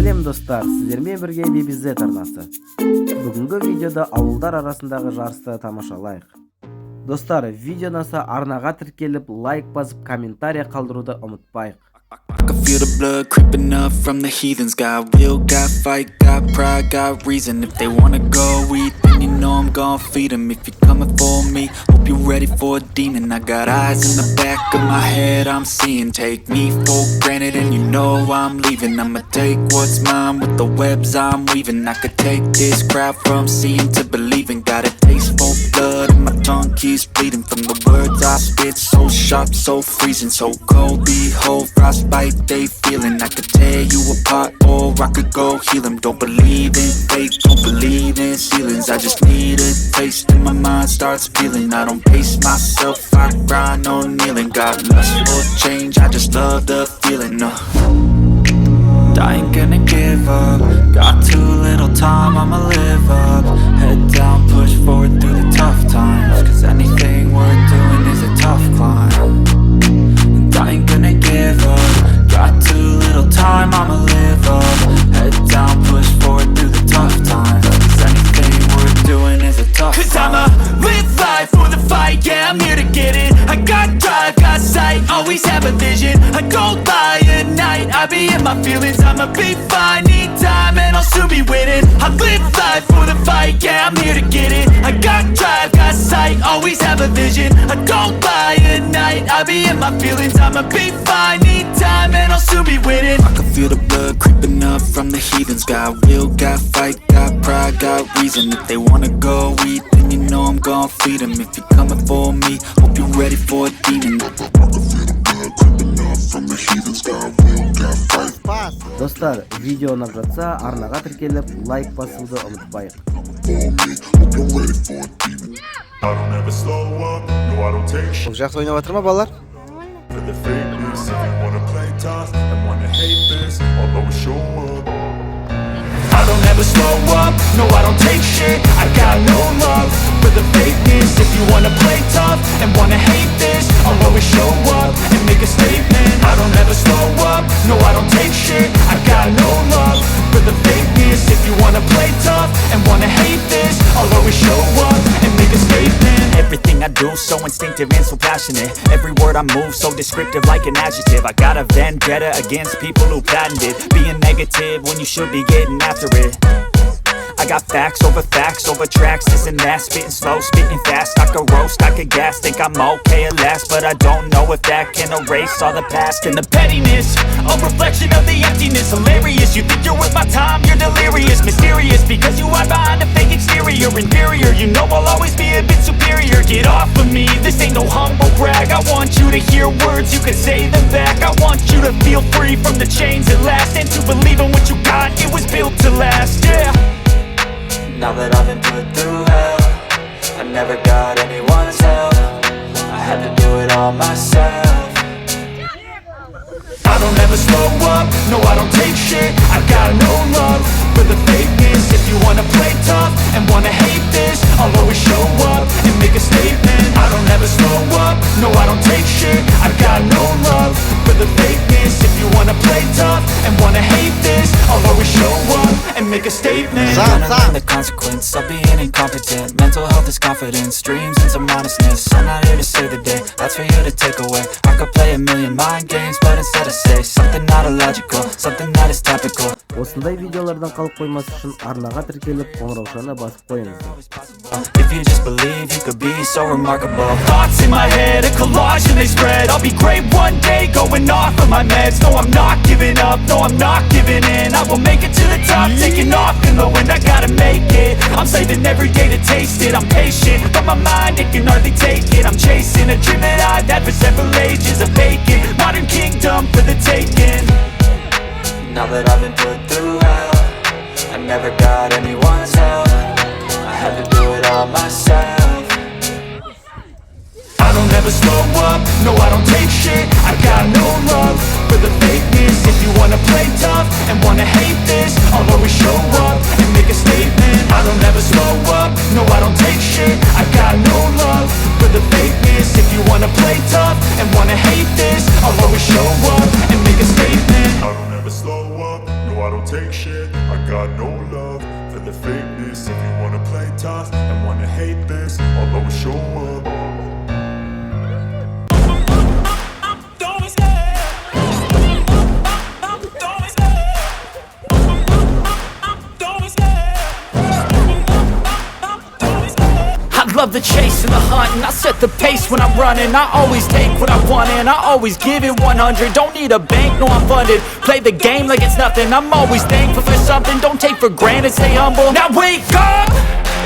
Салем достар, сіздермен бірге BBZ арнасы. Бүгінгі видеода ауылдар арасындағы жарысты тамашалайық. Достар, видео ұнаса арнаға тіркеліп, лайк басып, комментария қалдыруды ұмытпайық. I can feel the blood creeping up from the heathens. Got will, got fight, got pride, got reason. If they wanna go eat, then you know I'm gon' feed them. If you're coming for me, hope you're ready for a demon. I got eyes in the back of my head, I'm seeing. Take me for granted and you know I'm leaving. I'ma take what's mine with the webs I'm weaving. I could take this crowd from seeing to believing. Got a taste for blood and my tongue keeps bleeding. From the words I spit, so sharp, so freezing. So cold, behold, frostbite they feeling. I could tear you apart or I could go heal them. Don't believe in fate, don't believe in ceilings. I just need a taste and my mind starts feeling. I don't pace myself, I grind on kneeling. Got lust for change, I just love the feeling. I ain't gonna give up. Got too little time, I'ma live up. Head down, push forward through the tough times. Cause anything worth doing is a tough climb. And I ain't gonna give up. Got too little time, I'ma live up. Head down, push forward through the tough times. Cause anything worth doing is a tough climb. Cause I'ma live life for the fight, yeah, I'm here to get it. I got drive, got sight, always have a vision. I go by at night, I be in my feelings. I'ma be fine, need time, and I'll soon be winning. I live life for the fight, yeah, I'm here to get it. I got drive, got sight, always have a vision. I go by at night, I be in my feelings. I'ma be fine, need time, and I'll soon be winning. I can feel the blood creeping up from the heathens. Got will, got fight, got pride, got reason. If they wanna go eat, then you know I'm gon' feed them. If you're coming for me, hope you're ready for a demon. I can feel the blood creeping up from the heathens. Got will, got fight. Достар, видео ұнап жатса, арнаға тіркеліп, лайк басуды ұмытпайық. Бұл жақсы ойнап жатыр ма балалар? I don't ever slow up, no I don't take shit. I got no love for the fakeness. If you wanna play tough and wanna hate this, I'll always show up and make a statement. I don't ever slow up, no I don't take shit. I got no love for the fakeness. If you wanna play tough and wanna hate this, I'll always show up and make a statement. Everything I do so instinctive and so passionate. Every word I move so descriptive like an adjective. I got a vendetta against people who patented being negative when you should be getting after it. I got facts over tracks, this and that. Spitting slow, spitting fast. I could roast, I could gas. Think I'm okay at last, but I don't know if that can erase all the past. And the pettiness, a reflection of the emptiness. Hilarious, you think you're worth my time, you're delirious. Mysterious, because you hide behind a fake exterior. Inferior, you know I'll always be a bit superior. Get off of me, this ain't no humble brag. I want you to hear words, you can say them back. I want you to feel free from the chains at last, and to believe in what you got, it was built to last, yeah. Now that I've been put through hell, I never got anyone's help. I had to do it all myself. I don't ever slow up, no I don't take shit. I got no love for the fakeness. If you wanna play tough and wanna hate this, I'll always show up and make a statement. I don't ever slow up, no I don't take shit. I got no love for the fakeness. If you wanna play tough and wanna hate this, I'll always show up and make a statement. Gonna learn the consequence of being incompetent. Mental health is confidence, dreams and some honestness. I'm not here to save the day, that's for you to take away. I could play a million mind games, but instead I say something not illogical, something that is topical. Осындай видеолардан қалып қоймас үшін арнаға тіркеліп, қоңыраушаны басып қойыңыздар. If you just believe you could be so remarkable. Thoughts in my head, a collage and they spread. I'll be great one day, going off of my meds. No, I'm not giving up, no, I'm not giving in. I will make it to the top, taking off in the wind. I gotta make it, I'm saving every day to taste it. I'm patient, but my mind, it can hardly take it. I'm chasing a dream that I've had for several ages. A vacant, modern kingdom for the taking. Now that I've been put through hell, I never got anyone's help. I had to do it all myself. I don't ever slow up, no I don't take shit. I got no love for the fakeness. If you wanna play tough and wanna hate this, I'll always show up and make a statement. I don't ever slow up, no I don't take shit. I got no love for the fakeness. If you wanna play tough and wanna hate this, I'll always show up and make a statement. I don't ever slow up, no I don't don't take shit. I got no love for the fakeness. If you wanna play tough and wanna hate this, I'll always show up. Love the chase and the hunt, and I set the pace when I'm running. I always take what I want and I always give it 100. Don't need a bank, no I'm funded. Play the game like it's nothing. I'm always thankful for something. Don't take for granted, stay humble. Now wake up!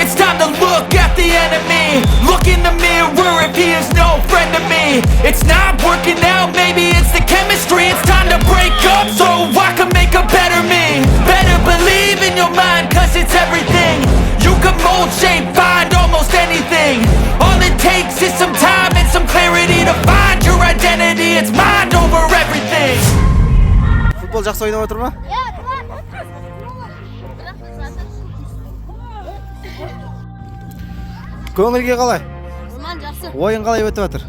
It's time to look at the enemy. Look in the mirror if he is no friend to me. It's not working out, maybe it's the chemistry. It's time to break up so I can make a better me. Better believe in your mind, cause it's everything. You can mold, shape, find almost anything. All it takes is some time and some clarity to find your identity. It's mind over everything. Футбол жақсы ойнап отыр ма? Көңілге қалай? Ойын қалай өтіп жатыр?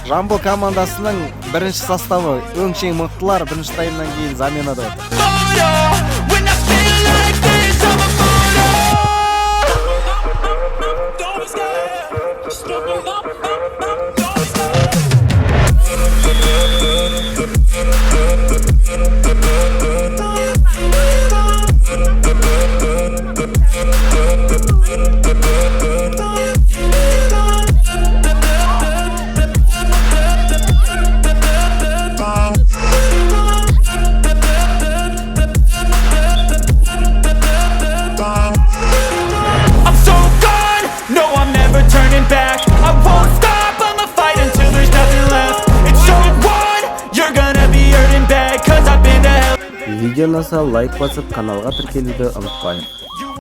Жамбыл командасының бірінші составы өңшең мықтылар бірінші таймнан кейін заменада отыр. Видео ұнаса лайк басып каналға тіркелуді ұмытпайық.